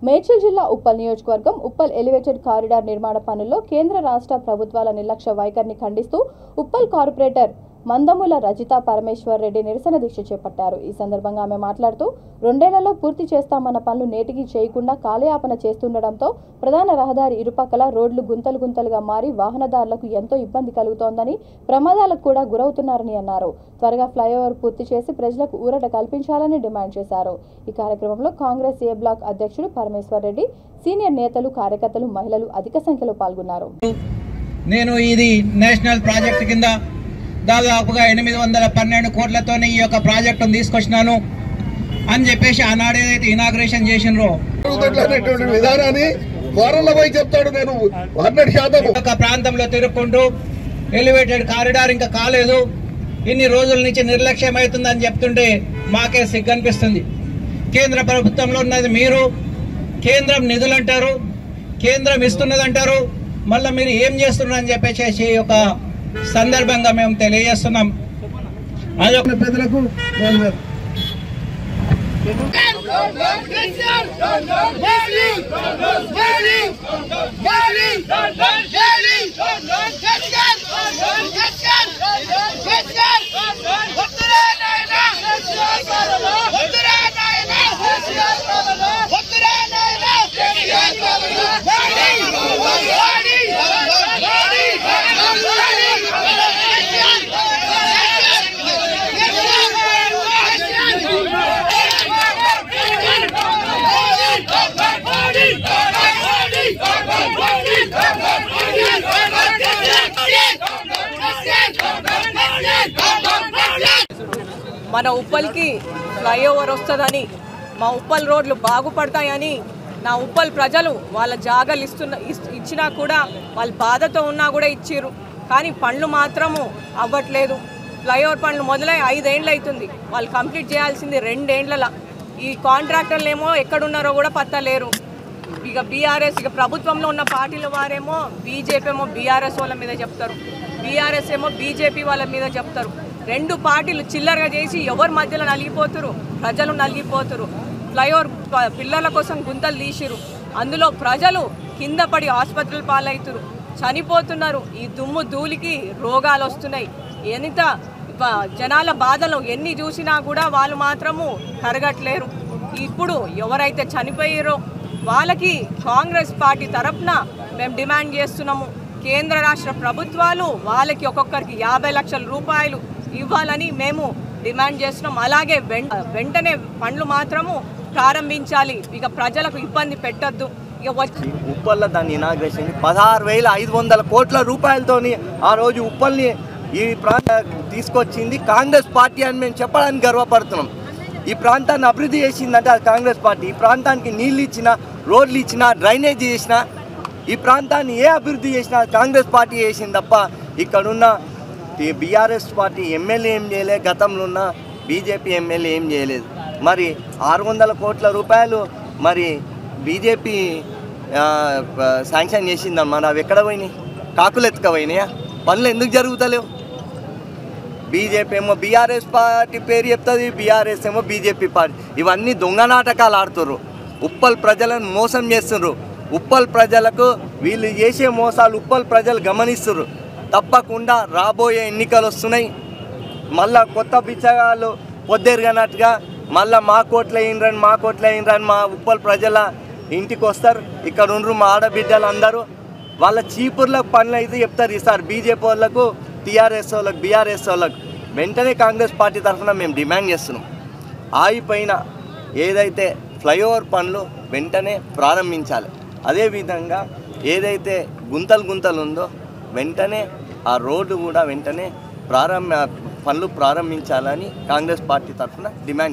మేడ్చల్ జిల్లా ఉప్పల్ నియోజకవర్గం Uppal elevated corridor నిర్మాణ పనుల్లో కేంద్ర రాష్ట్ర ప్రభుత్వాల నిర్లక్ష్య వైఖరిని ఖండిస్తూ ఉప్పల్ కార్పొరేటర్ మందముల రజితా పరమేశ్వర్ రెడ్డి నిరసన దీక్ష చేపట్టారు. ఈ సందర్భంగా ఆమె మాట్లాడుతూ 2 ఏళ్లలో పూర్తి చేస్తామన్న పనులు నేటికి చేయకుండా కాలయాపన చేస్తుండటంతో ప్రధాన రహదారి ఇరుపక్కల రోడ్లు గుంతలు గుంతలుగా మారి వాహనదారులకు ఎంతో ఇబ్బంది కలుగుతోందని, ప్రమాదాలకు కూడా గురవుతున్నారని అన్నారు. త్వరగా ఫ్లైఓవర్ పూర్తి చేసి ప్రజలకు ఊరట కల్పించాలని డిమాండ్ చేశారు. ఈ కార్యక్రమంలో కాంగ్రెస్ ఏ బ్లాక్ అధ్యక్షుడు పరమేశ్వర్ రెడ్డి, సీనియర్ నేతలు, కార్యకర్తలు, మహిళలు అధిక సంఖ్యలో పాల్గొన్నారు. నేను ఇది నేషనల్ ప్రాజెక్ట్ కింద దాదాపుగా 812 కోట్లతోనే ఈ యొక్క ప్రాజెక్టును తీసుకొచ్చినాను అని చెప్పేసి ఆనాడు ఏదైతే ఇనాగ్రేషన్ చేసినరో విధానాన్ని చెప్తాడు. నేను 100% ఒక ప్రాంతంలో తిరుగుకుంటూ ఎలివేటెడ్ కారిడార్ ఇంకా కాలేదు, ఇన్ని రోజుల నుంచి నిర్లక్ష్యం అవుతుందని చెప్తుంటే మాకే సిగ్గనిపిస్తుంది. కేంద్ర ప్రభుత్వంలో ఉన్నది మీరు, కేంద్రం నిధులు అంటారు, కేంద్రం ఇస్తున్నదంటారు, మళ్ళీ మీరు ఏం చేస్తున్నారని చెప్పేసి ఒక సందర్భంగా మేము తెలియజేస్తున్నాం. అదొక పెద్దలకు మన ఉప్పల్కి ఫ్లైఓవర్ వస్తుందని, మా ఉప్పల్ రోడ్లు బాగుపడతాయని నా ఉప్పల్ ప్రజలు వాళ్ళ జాగాలు ఇచ్చినా కూడా వాళ్ళు బాధతో ఉన్నా కూడా ఇచ్చిర్రు. కానీ పనులు మాత్రము అవ్వట్లేదు. ఫ్లైఓవర్ పనులు మొదలై 5 ఏళ్ళు అవుతుంది, వాళ్ళు కంప్లీట్ చేయాల్సింది 2 ఏళ్ల. ఈ కాంట్రాక్టర్లు ఏమో ఎక్కడున్నారో కూడా పత్తలేరు. ఇక బీఆర్ఎస్, ఇక ప్రభుత్వంలో ఉన్న పార్టీల వారేమో బీజేపీ ఏమో బీఆర్ఎస్ వాళ్ళ మీద చెప్తారు, బీఆర్ఎస్ ఏమో బీజేపీ వాళ్ళ మీద చెప్తారు. 2 పార్టీలు చిల్లరగా చేసి ఎవరి మధ్యలో నలిగిపోతురు, ప్రజలు నలిగిపోతురు. ఫ్లైఓవర్ పిల్లల కోసం గుంతలు తీసిరు, అందులో ప్రజలు కింద పడి ఆసుపత్రులు పాలవుతురు, చనిపోతున్నారు. ఈ దుమ్ము ధూళికి రోగాలు వస్తున్నాయి. ఎంత జనాల బాధలు ఎన్ని చూసినా కూడా వాళ్ళు మాత్రము కరగట్లేరు. ఇప్పుడు ఎవరైతే చనిపోయారో వాళ్ళకి కాంగ్రెస్ పార్టీ తరఫున మేము డిమాండ్ చేస్తున్నాము, కేంద్ర రాష్ట్ర ప్రభుత్వాలు వాళ్ళకి ఒక్కొక్కరికి 50 లక్షల రూపాయలు ఇవ్వాలని మేము డిమాండ్ చేస్తున్నాం. అలాగే వెంటనే పనులు మాత్రము ప్రారంభించాలి, ఇక ప్రజలకు ఇబ్బంది పెట్టద్దు. ఉప్పల్లో దాన్ని ఇనాగ్రేషన్ 16,500 కోట్ల రూపాయలతోని ఆ రోజు ఉప్పల్ని ఈ ప్రాంతం తీసుకొచ్చింది కాంగ్రెస్ పార్టీ అని మేము చెప్పడానికి గర్వపడుతున్నాం. ఈ ప్రాంతాన్ని అభివృద్ధి చేసిందంటే అది కాంగ్రెస్ పార్టీ. ఈ ప్రాంతానికి నీళ్ళు ఇచ్చినా, రోడ్లు ఇచ్చినా, డ్రైనేజ్ చేసినా, ఈ ప్రాంతాన్ని ఏ అభివృద్ధి చేసినా కాంగ్రెస్ పార్టీ చేసింది తప్ప ఇక్కడున్న బీఆర్ఎస్ పార్టీ ఎమ్మెల్యే ఏం చేయలేదు, గతంలో ఉన్న బీజేపీ ఎమ్మెల్యే ఏం చేయలేదు. మరి 600 కోట్ల రూపాయలు మరి బీజేపీ శాంక్షన్ చేసిందమ్మా, అవి ఎక్కడ పోయినాయి? కాకులు ఎత్తుకపోయినాయా? పనులు ఎందుకు జరుగుతలేవు? బీజేపీ ఏమో బీఆర్ఎస్ పార్టీ పేరు చెప్తుంది, బీఆర్ఎస్ ఏమో బీజేపీ పార్టీ. ఇవన్నీ దొంగ నాటకాలు ఆడుతుర్రు, ఉప్పల్ ప్రజలను మోసం చేస్తున్నారు. ఉప్పల్ ప్రజలకు వీళ్ళు చేసే మోసాలు ఉప్పల్ ప్రజలు గమనిస్తున్నారు. తప్పకుండా రాబోయే ఎన్నికలు వస్తున్నాయి, మళ్ళా కొత్త బిచ్చగాళ్ళు పొద్దెరగనట్టుగా మళ్ళీ మా కోట్ల అయినరని మా ఉప్పల్ ప్రజల ఇంటికి వస్తారు. ఇక్కడ ఉండరు మా ఆడబిడ్డలు అందరూ, వాళ్ళ చీపుర్లకు పనులు అయితే చెప్తారు. ఈసారి బీజేపీ వాళ్ళకు, టీఆర్ఎస్ వాళ్ళకు, బీఆర్ఎస్ వాళ్ళకు వెంటనే కాంగ్రెస్ పార్టీ తరఫున మేము డిమాండ్ చేస్తున్నాం, ఆగిపోయిన ఏదైతే ఫ్లైఓవర్ పనులు వెంటనే ప్రారంభించాలి. అదేవిధంగా ఏదైతే గుంతలు ఉందో వెంటనే ఆ రోడ్డు కూడా వెంటనే పనులు ప్రారంభించాలని కాంగ్రెస్ పార్టీ తరఫున డిమాండ్